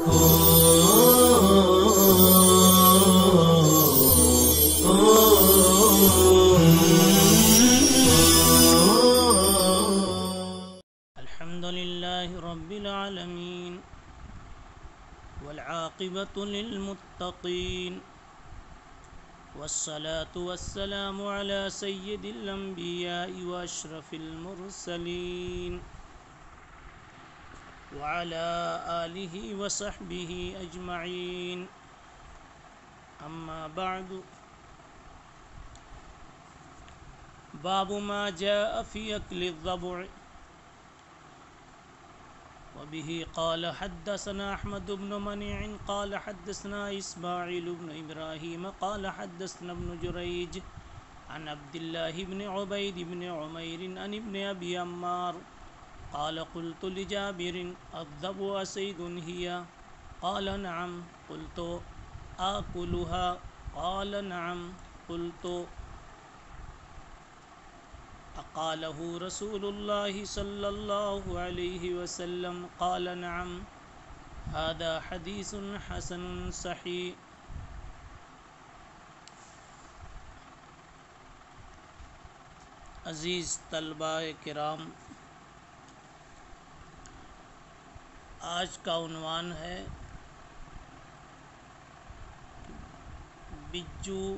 الحمد لله رب العالمين والعاقبة للمتقين والصلاة والسلام على سيد الأنبياء وأشرف المرسلين وعلى آله وصحبه أجمعين. أما بعد، باب ما جاء في أكل الضبع. وبه قال حدثنا أحمد بن منيع قال حدثنا إسماعيل بن إبراهيم قال حدثنا ابن جريج عن عبد الله بن عبيد بن عمير عن ابن أبي عمار قال قلت لجابر الضبع صيد هي؟ قال نعم. قلت آكلها؟ قال نعم. قلت أقاله رسول الله صلى الله عليه وسلم؟ قال نعم. هذا حديث حسن صحيح. عزیز طلباء کرام، آج کا عنوان ہے بجو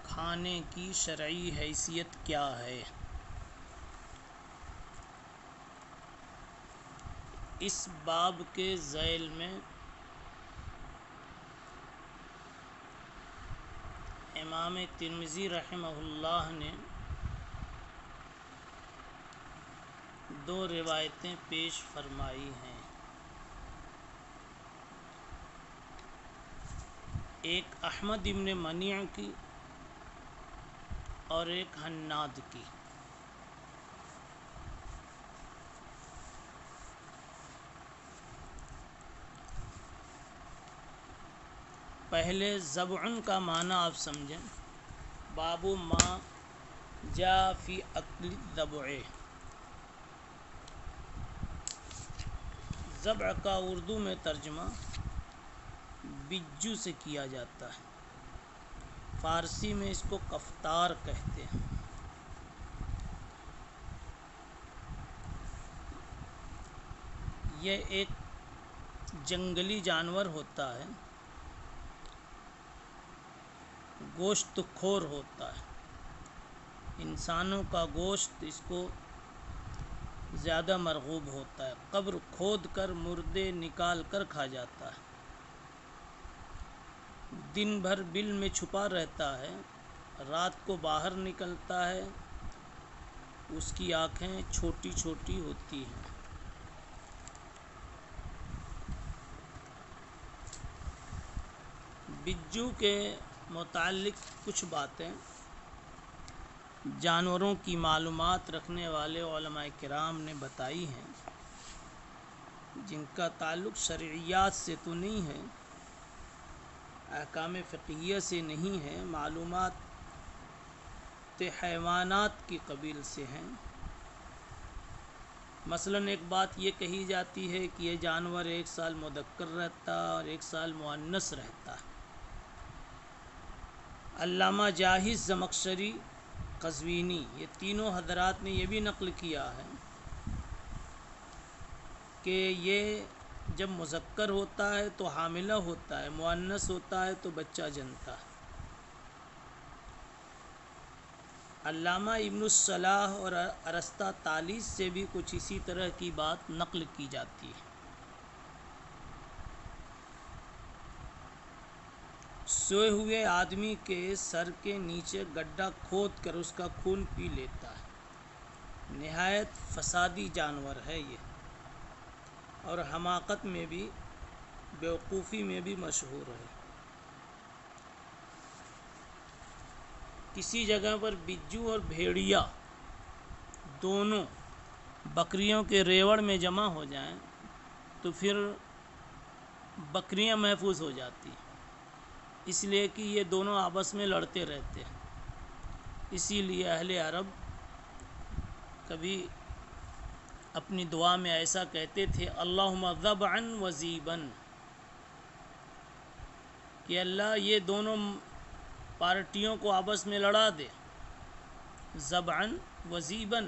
کھانے کی شرعی حیثیت کیا ہے؟ اس باب کے ذیل میں امام ترمذی رحمہ اللہ نے دو روایتیں پیش فرمائی ہیں، ایک احمد ابن منیع کی اور ایک حناد کی۔ پہلے ضبع کا معنی آپ سمجھیں۔ باب ما جاء فی اکل الضبع، ضبع کا اردو میں ترجمہ بجو سے کیا جاتا ہے، فارسی میں اس کو کفتار کہتے ہیں۔ یہ ایک جنگلی جانور ہوتا ہے، گوشت خور ہوتا ہے، انسانوں کا گوشت اس کو زیادہ مرغوب ہوتا ہے، قبر کھود کر مردے نکال کر کھا جاتا ہے، دن بھر بل میں چھپا رہتا ہے، رات کو باہر نکلتا ہے، اس کی آنکھیں چھوٹی چھوٹی ہوتی ہیں۔ بجو کے متعلق کچھ باتیں جانوروں کی معلومات رکھنے والے علماء کرام نے بتائی ہیں، جن کا تعلق شرعیات سے تو نہیں ہے، احکام فقہیہ سے نہیں ہے، معلومات حیوانات کی قبیل سے ہیں۔ مثلا ایک بات یہ کہی جاتی ہے کہ یہ جانور 1 سال مذکر رہتا اور 1 سال مؤنث رہتا ہے۔ علامہ جاحظ زمخشری، قزوینی، یہ تینوں حضرات نے یہ بھی نقل کیا ہے کہ یہ جب مذکر ہوتا ہے تو حاملہ ہوتا ہے، مؤنث ہوتا ہے تو بچہ جنتا ہے۔ علامہ ابن الصلاح اور ارسطہ طالیس سے بھی کچھ اسی طرح کی بات نقل کی جاتی ہے۔ سوئے ہوئے آدمی کے سر کے نیچے گڈھا کھود کر اس کا خون پی لیتا ہے۔ نہایت فسادی جانور ہے یہ، اور حماقت میں بھی، بیوقوفی میں بھی مشہور ہے۔ کسی جگہ پر بجو اور بھیڑیا دونوں بکریوں کے ریوڑ میں جمع ہو جائیں تو پھر بکریاں محفوظ ہو جاتی ہیں، اس لیے کہ یہ دونوں آپس میں لڑتے رہتے ہیں۔ اسی لیے اہل عرب کبھی اپنی دعا میں ایسا کہتے تھے اللہم ذبعا وزیبا، کہ اللہ یہ دونوں پارٹیوں کو آپس میں لڑا دے، ذبعا وزیبا،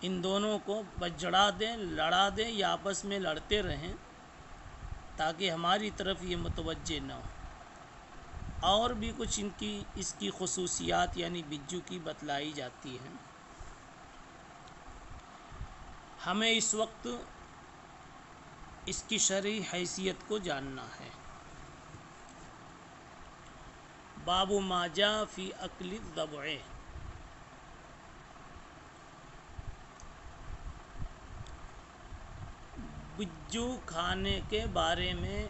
ان دونوں کو بجڑا دیں، لڑا دیں یا آپس میں لڑتے رہیں تاکہ ہماری طرف یہ متوجہ نہ ہو۔ اور بھی کچھ اس کی خصوصیات یعنی بجو کی بتلائی جاتی ہیں۔ ہمیں اس وقت اس کی شرعی حیثیت کو جاننا ہے۔ باب ما جاء فی اکل الضبع، بجو کھانے کے بارے میں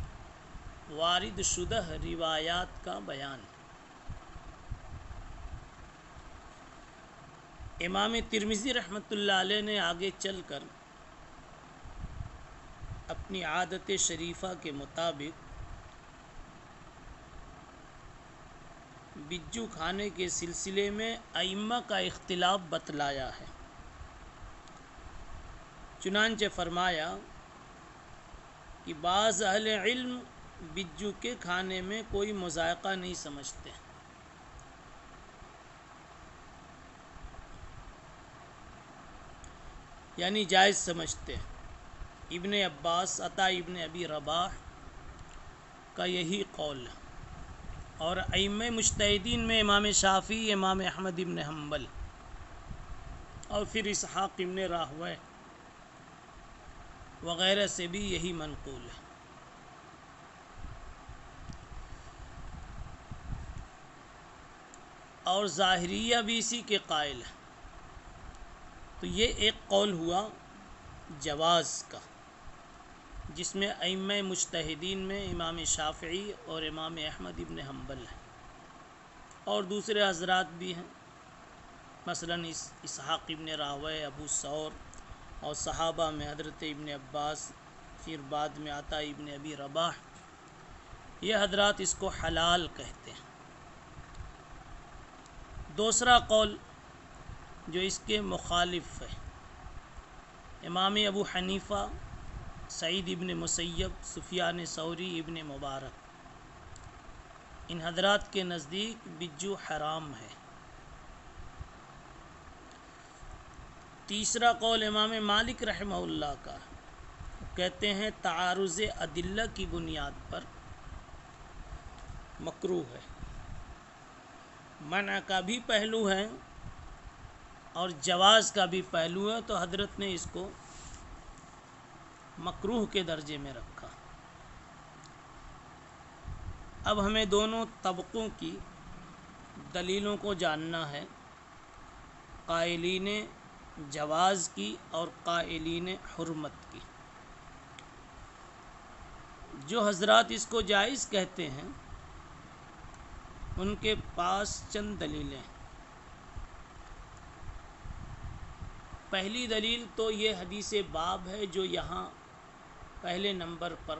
وارد شدہ روایات کا بیان۔ امام ترمذی رحمۃ اللہ علیہ نے آگے چل کر اپنی عادت شریفہ کے مطابق بجو کھانے کے سلسلے میں ائمہ کا اختلاف بتلایا ہے۔ چنانچہ فرمایا کہ بعض اہل علم بجو کے کھانے میں کوئی مذائقہ نہیں سمجھتے، یعنی جائز سمجھتے۔ ابن عباس، عطا ابن ابی رباح کا یہی قول ہے، اور ائمہ مجتہدین میں امام شافعی، امام احمد ابن حنبل اور پھر اسحاق ابن راہویہ وغیرہ سے بھی یہی منقول ہے۔ اور ظاہریہ بھی اسی کے قائل ہے۔ تو یہ ایک قول ہوا جواز کا، جس میں ائمہ مجتہدین میں امام شافعی اور امام احمد ابن حنبل ہیں، اور دوسرے حضرات بھی ہیں، مثلا اسحاق ابن راہویہ، ابو ثور، اور صحابہ میں حضرت ابن عباس، پھر بعد میں عطا ابن ابی رباح، یہ حضرات اس کو حلال کہتے ہیں۔ دوسرا قول جو اس کے مخالف ہے، امام ابو حنیفہ، سعید ابن مسیب، سفیان ثوری، ابن مبارک، ان حضرات کے نزدیک بجو حرام ہے۔ تیسرا قول امام مالک رحمہ اللہ کا، کہتے ہیں تعارض ادلہ کی بنیاد پر مکروہ ہے۔ منع کا بھی پہلو ہے اور جواز کا بھی پہلو ہے، تو حضرت نے اس کو مکروہ کے درجے میں رکھا۔ اب ہمیں دونوں طبقوں کی دلیلوں کو جاننا ہے، قائلین جواز کی اور قائلین حرمت کی۔ جو حضرات اس کو جائز کہتے ہیں ان کے پاس چند دلیلیں۔ پہلی دلیل تو یہ حدیث باب ہے جو یہاں پہلے نمبر پر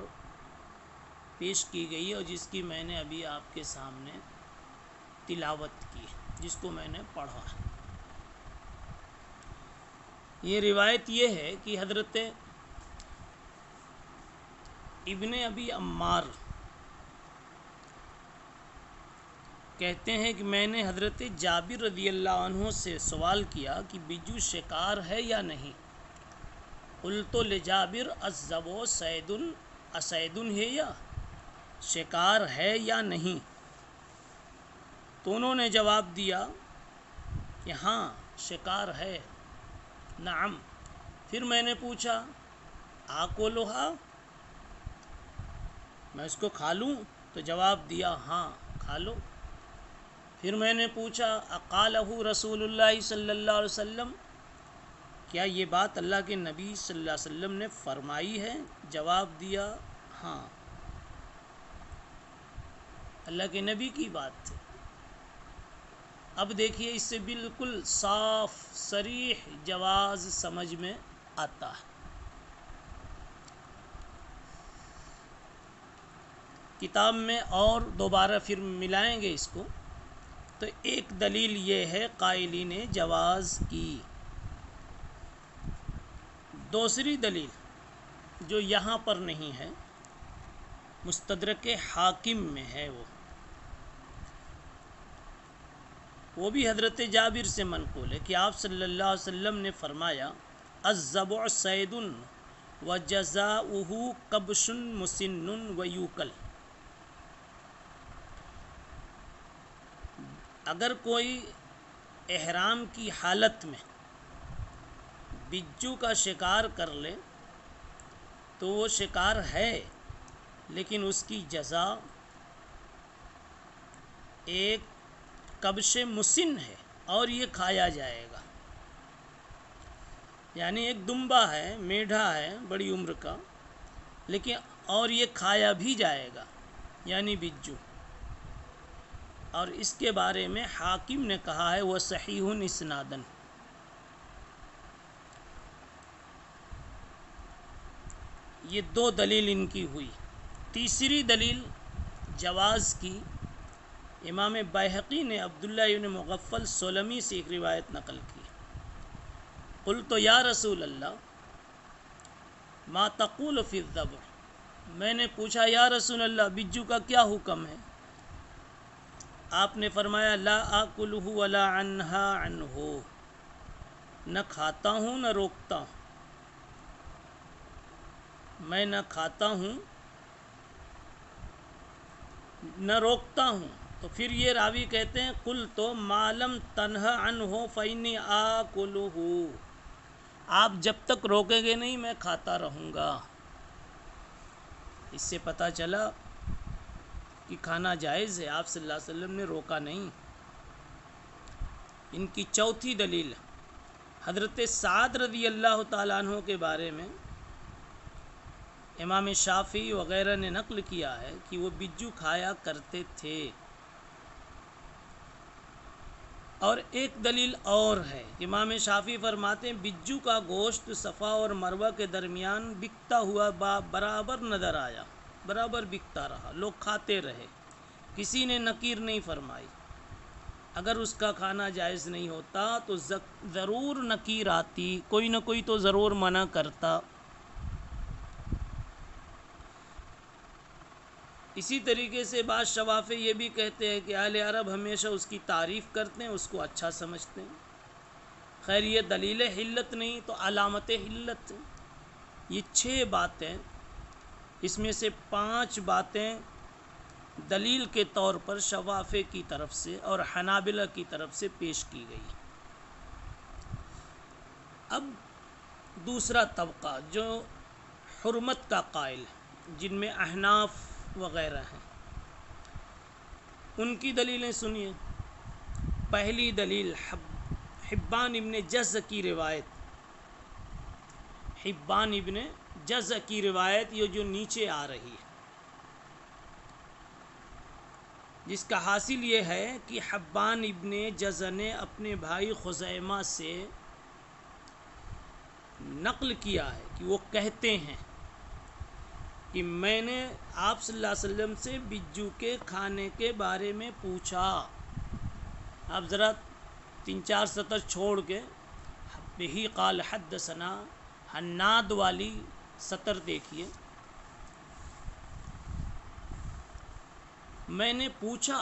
پیش کی گئی اور جس کی میں نے ابھی آپ کے سامنے تلاوت کی، جس کو میں نے پڑھا۔ یہ روایت یہ ہے کہ حضرت ابن ابی عمار کہتے ہیں کہ میں نے حضرت جابر رضی اللہ عنہ سے سوال کیا کہ بجو شکار ہے یا نہیں۔ قلت لجابر الضبع صید اصید ہے، شکار ہے یا نہیں؟ تو انہوں نے جواب دیا کہ ہاں شکار ہے، نعم۔ پھر میں نے پوچھا آکلھا، میں اس کو کھا لوں؟ تو جواب دیا ہاں کھا لو۔ پھر میں نے پوچھا اقالہ رسول اللہ صلی اللہ علیہ وسلم، کیا یہ بات اللہ کے نبی صلی اللہ علیہ وسلم نے فرمائی ہے؟ جواب دیا ہاں، اللہ کے نبی کی بات تھی۔ اب دیکھیے اس سے بالکل صاف صریح جواز سمجھ میں آتا ہے۔ کتاب میں اور دوبارہ پھر ملائیں گے اس کو، تو ایک دلیل یہ ہے قائلین جواز کی، دوسری دلیل جو یہاں پر نہیں ہے، مستدرک حاکم میں ہے، وہ بھی حضرت جابر سے منقول ہے کہ آپ صلی اللہ علیہ وسلم نے فرمایا الذبح صید وجزاؤہ کبش مسن ویوکل، اگر کوئی احرام کی حالت میں بجو کا شکار کر لے تو وہ شکار ہے، لیکن اس کی جزا ایک کبش مسن ہے اور یہ کھایا جائے گا، یعنی ایک دمبا ہے، میڈھا ہے بڑی عمر کا، لیکن اور یہ کھایا بھی جائے گا، یعنی بجو۔ اور اس کے بارے میں حاکم نے کہا ہے وہ صحیح اسنادن۔ یہ دو دلیل ان کی ہوئی۔ تیسری دلیل جواز کی امام بیہقی نے عبداللہ بن مغفل سلمی سے ایک روایت نقل کی، قلت یا رسول اللہ ما تقول فی الذبح، میں نے پوچھا یا رسول اللہ بجو کا کیا حکم ہے؟ آپ نے فرمایا لا آکلہ ولا عنہا عنہ، نہ کھاتا ہوں نہ روکتا ہوں، میں نہ کھاتا ہوں نہ روکتا ہوں۔ تو پھر یہ راوی کہتے ہیں قل تو معلم تنہا عنہ فإنی آکلہ، آپ جب تک روکیں گے نہیں میں کھاتا رہوں گا۔ اس سے پتہ چلا کہ کھانا جائز ہے، آپ صلی اللہ علیہ وسلم نے روکا نہیں۔ ان کی چوتھی دلیل حضرت سعد رضی اللہ تعالیٰ عنہ کے بارے میں امام شافعی وغیرہ نے نقل کیا ہے کہ وہ بجو کھایا کرتے تھے۔ اور ایک دلیل اور ہے، امام شافعی فرماتے ہیں بجو کا گوشت صفا اور مروہ کے درمیان بکتا ہوا برابر نظر آیا، برابر بکتا رہا، لوگ کھاتے رہے، کسی نے نکیر نہیں فرمائی۔ اگر اس کا کھانا جائز نہیں ہوتا تو ضرور نکیر آتی، کوئی نہ کوئی تو ضرور منع کرتا۔ اسی طریقے سے بعض شوافع یہ بھی کہتے ہیں کہ اہل عرب ہمیشہ اس کی تعریف کرتے ہیں، اس کو اچھا سمجھتے ہیں۔ خیر یہ دلیل حلت نہیں تو علامت حلت، یہ 6 باتیں، اس میں سے 5 باتیں دلیل کے طور پر شوافع کی طرف سے اور حنابلہ کی طرف سے پیش کی گئی۔ اب دوسرا طبقہ جو حرمت کا قائل ہے، جن میں احناف وغیرہ ہیں، ان کی دلیلیں سنیے۔ پہلی دلیل حبان ابن جز کی روایت، حبان ابن جز کی روایت یہ جو نیچے آ رہی ہے، جس کا حاصل یہ ہے کہ حبان ابن جز نے اپنے بھائی خزیمہ سے نقل کیا ہے کہ وہ کہتے ہیں کہ میں نے آپ صلی اللہ علیہ وسلم سے بجو کے کھانے کے بارے میں پوچھا۔ آپ ذرا 3-4 سطر چھوڑ کے بہی قال حدثنا حناد والی سطر دیکھیے، میں نے پوچھا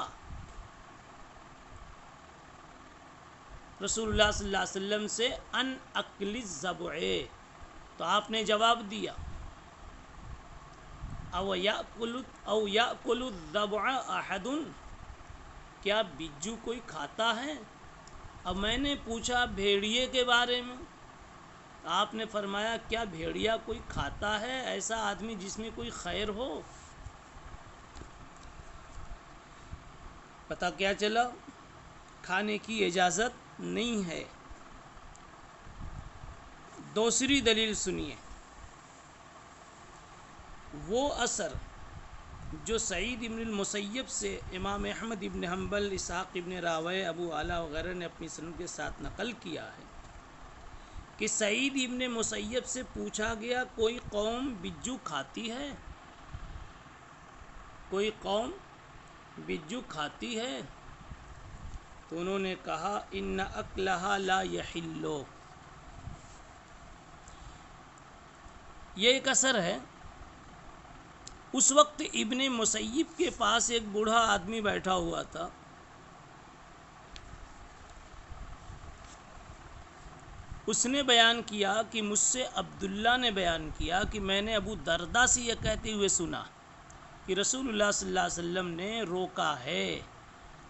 رسول اللہ صلی اللہ علیہ وسلم سے ان اکل الذبح، تو آپ نے جواب دیا او یاکل الذبح احد، کیا بجو کوئی کھاتا ہے؟ اب میں نے پوچھا بھیڑیے کے بارے میں، آپ نے فرمایا کیا بھیڑیا کوئی کھاتا ہے، ایسا آدمی جس میں کوئی خیر ہو؟ پتہ کیا چلا کھانے کی اجازت نہیں ہے۔ دوسری دلیل سنیے، وہ اثر جو سعید ابن المسیب سے امام احمد ابن حنبل، اسحاق ابن راویہ، ابو اعلیٰ وغیرہ نے اپنی سند کے ساتھ نقل کیا ہے کہ سعید ابن مسیب سے پوچھا گیا کوئی قوم بجو کھاتی ہے؟ کوئی قوم بجو کھاتی ہے؟ تو انہوں نے کہا ان اکلھا لا یحل، یہ ایک اثر ہے۔ اس وقت ابن مسیب کے پاس ایک بوڑھا آدمی بیٹھا ہوا تھا، اس نے بیان کیا کہ مجھ سے عبداللہ نے بیان کیا کہ میں نے ابو درداء سے یہ کہتے ہوئے سنا کہ رسول اللہ صلی اللہ علیہ وسلم نے روکا ہے،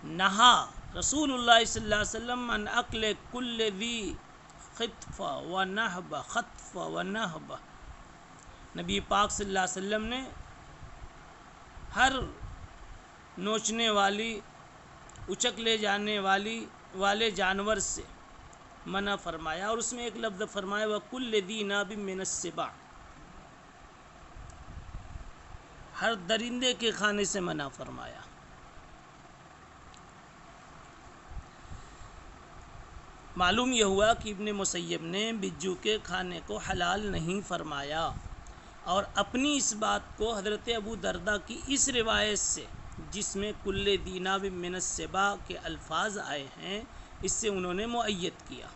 نہا رسول اللہ صلی اللہ علیہ وسلم ان اکل کل ذی خطف و نہب، خطف و نہب، نبی پاک صلی اللہ علیہ وسلم نے ہر نوچنے والی، اچک لے جانے والے جانور سے منع فرمایا، اور اس میں ایک لفظ فرمایا وَكُلِّ ذِي نَابٍ مِّنَ السِّبَاعِ، ہر درندے کے کھانے سے منع فرمایا۔ معلوم یہ ہوا کہ ابن مسیب نے بجو کے کھانے کو حلال نہیں فرمایا، اور اپنی اس بات کو حضرت ابو درداء کی اس روایت سے جس میں کل ذی ناب من السباع کے الفاظ آئے ہیں، اس سے انہوں نے مؤید کیا۔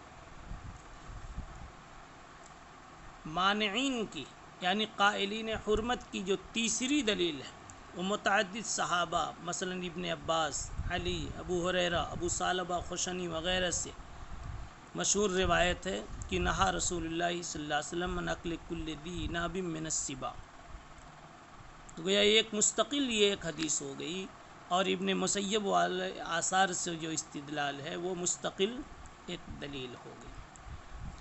مانعین کی یعنی قائلین حرمت کی جو تیسری دلیل ہے وہ متعدد صحابہ مثلا ابن عباس، علی، ابو ہریرہ، ابو ثعلبہ خشنی وغیرہ سے مشہور روایت ہے کہ نہا رسول اللہ صلی اللہ علیہ وسلم عن اکل کل ذی ناب من السباع، تو گویا ایک مستقل یہ ایک حدیث ہو گئی، اور ابن مسیب والے آثار سے جو استدلال ہے وہ مستقل ایک دلیل ہو گئی۔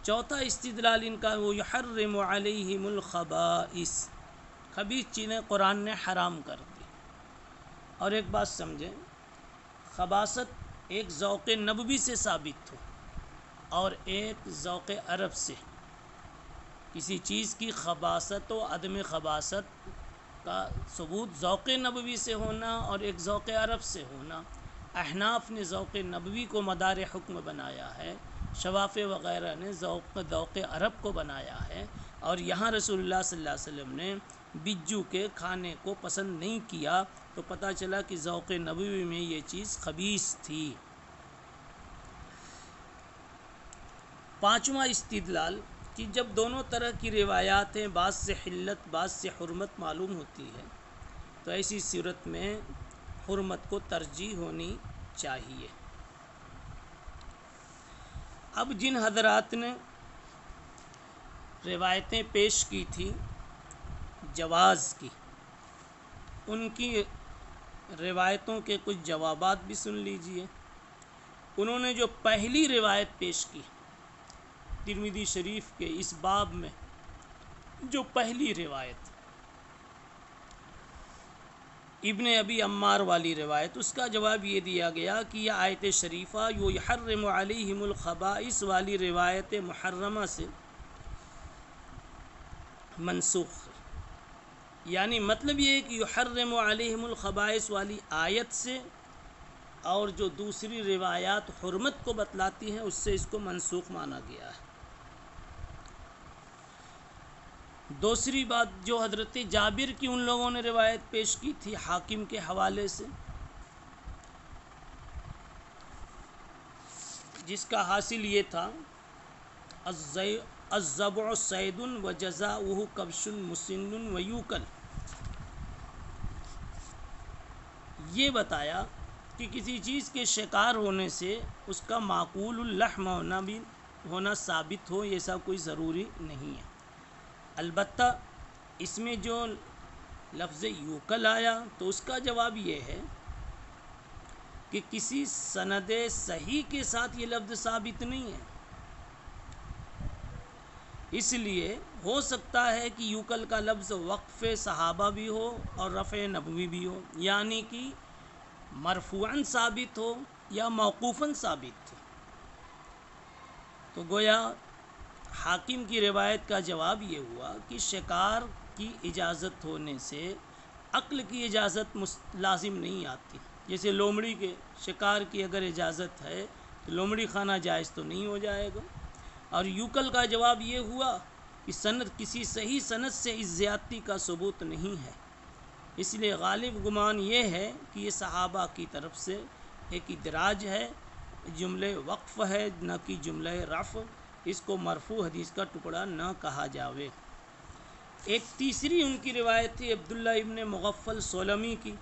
چوتھا استدلال ان کا وہ یحرم علیہم الخبائث، خبیث چیزیں قرآن نے حرام کر دی۔ اور ایک بات سمجھیں، خباثت ایک ذوق نبوی سے ثابت ہو اور ایک ذوق عرب سے، کسی چیز کی خباثت و عدم خباثت کا ثبوت ذوق نبوی سے ہونا اور ایک ذوق عرب سے ہونا۔ احناف نے ذوق نبوی کو مدار حکم بنایا ہے، شوافع وغیرہ نے ذوق عرب کو بنایا ہے، اور یہاں رسول اللہ صلی اللہ علیہ وسلم نے بجو کے کھانے کو پسند نہیں کیا، تو پتہ چلا کہ ذوق نبوی میں یہ چیز خبیث تھی۔ پانچواں استدلال کہ جب دونوں طرح کی روایات ہیں، بعض سے حلت بعض سے حرمت معلوم ہوتی ہے، تو ایسی صورت میں حرمت کو ترجیح ہونی چاہیے۔ اب جن حضرات نے روایتیں پیش کی تھی جواز کی، ان کی روایتوں کے کچھ جوابات بھی سن لیجئے۔ انہوں نے جو پہلی روایت پیش کی ترمذی شریف کے اس باب میں، جو پہلی روایت ابن ابی عمار والی روایت، اس کا جواب یہ دیا گیا کہ یہ آیت شریفہ یحرم علیہم الخبائث والی روایت محرمہ سے منسوخ ہے، یعنی مطلب یہ ہے کہ یحرم علیہم الخبائث والی آیت سے اور جو دوسری روایات حرمت کو بتلاتی ہیں اس سے اس کو منسوخ مانا گیا ہے۔ دوسری بات جو حضرت جابر کی ان لوگوں نے روایت پیش کی تھی حاکم کے حوالے سے، جس کا حاصل یہ تھا الضبع صید وجزاؤہ کبش مسن ویوکل، یہ بتایا کہ کسی چیز کے شکار ہونے سے اس کا معقول اللحم ہونا ثابت ہو، یہ سب کوئی ضروری نہیں ہے۔ البتہ اس میں جو لفظ یوکل آیا تو اس کا جواب یہ ہے کہ کسی سند صحیح کے ساتھ یہ لفظ ثابت نہیں ہے، اس لیے ہو سکتا ہے کہ یوکل کا لفظ وقف صحابہ بھی ہو اور رفع نبوی بھی ہو، یعنی کہ مرفوعاً ثابت ہو یا موقوفاً ثابت ہو۔ تو گویا حاکم کی روایت کا جواب یہ ہوا کہ شکار کی اجازت ہونے سے عقل کی اجازت لازم نہیں آتی، جیسے لومڑی کے شکار کی اگر اجازت ہے تو لومڑی کھانا جائز تو نہیں ہو جائے گا۔ اور یوکل کا جواب یہ ہوا کہ سند کسی صحیح سند سے اس زیادتی کا ثبوت نہیں ہے، اس لیے غالب گمان یہ ہے کہ یہ صحابہ کی طرف سے ایک ادراج ہے، جملہ وقف ہے نہ کہ جملہ رفع، اس کو مرفوع حدیث کا ٹکڑا نہ کہا جاوے۔ ایک تیسری ان کی روایت تھی عبداللہ ابن مغفل سولمی کی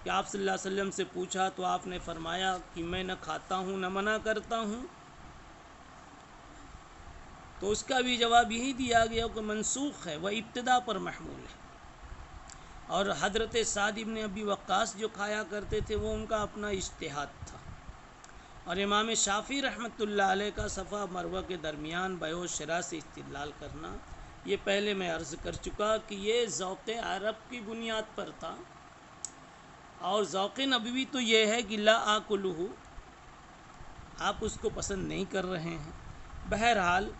کہ آپ صلی اللہ علیہ وسلم سے پوچھا تو آپ نے فرمایا کہ میں نہ کھاتا ہوں نہ منع کرتا ہوں، تو اس کا بھی جواب یہی دیا گیا کہ منسوخ ہے، وہ ابتدا پر محمول ہے۔ اور حضرت سعد بن ابی وقاص جو کھایا کرتے تھے وہ ان کا اپنا اجتہاد تھا، اور امام شافعی رحمۃ اللہ علیہ کا صفا مروہ کے درمیان بیع و شراء سے استدلال کرنا، یہ پہلے میں عرض کر چکا کہ یہ ذوق عرب کی بنیاد پر تھا، اور ذوق نبوی تو یہ ہے کہ لا آکلہ، آپ اس کو پسند نہیں کر رہے ہیں۔ بہرحال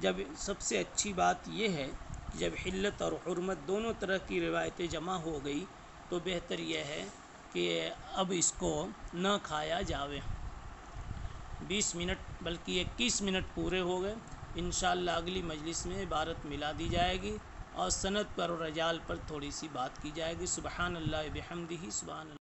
جب سب سے اچھی بات یہ ہے کہ جب حلت اور حرمت دونوں طرح کی روایتیں جمع ہو گئی تو بہتر یہ ہے کہ اب اس کو نہ کھایا جاوے۔ 20 منٹ بلکہ 21 منٹ پورے ہو گئے، انشاءاللہ اگلی مجلس میں عبارت ملا دی جائے گی اور سند پر اور رجال پر تھوڑی سی بات کی جائے گی۔ سبحان اللہ بحمدہ، سبحان اللہ۔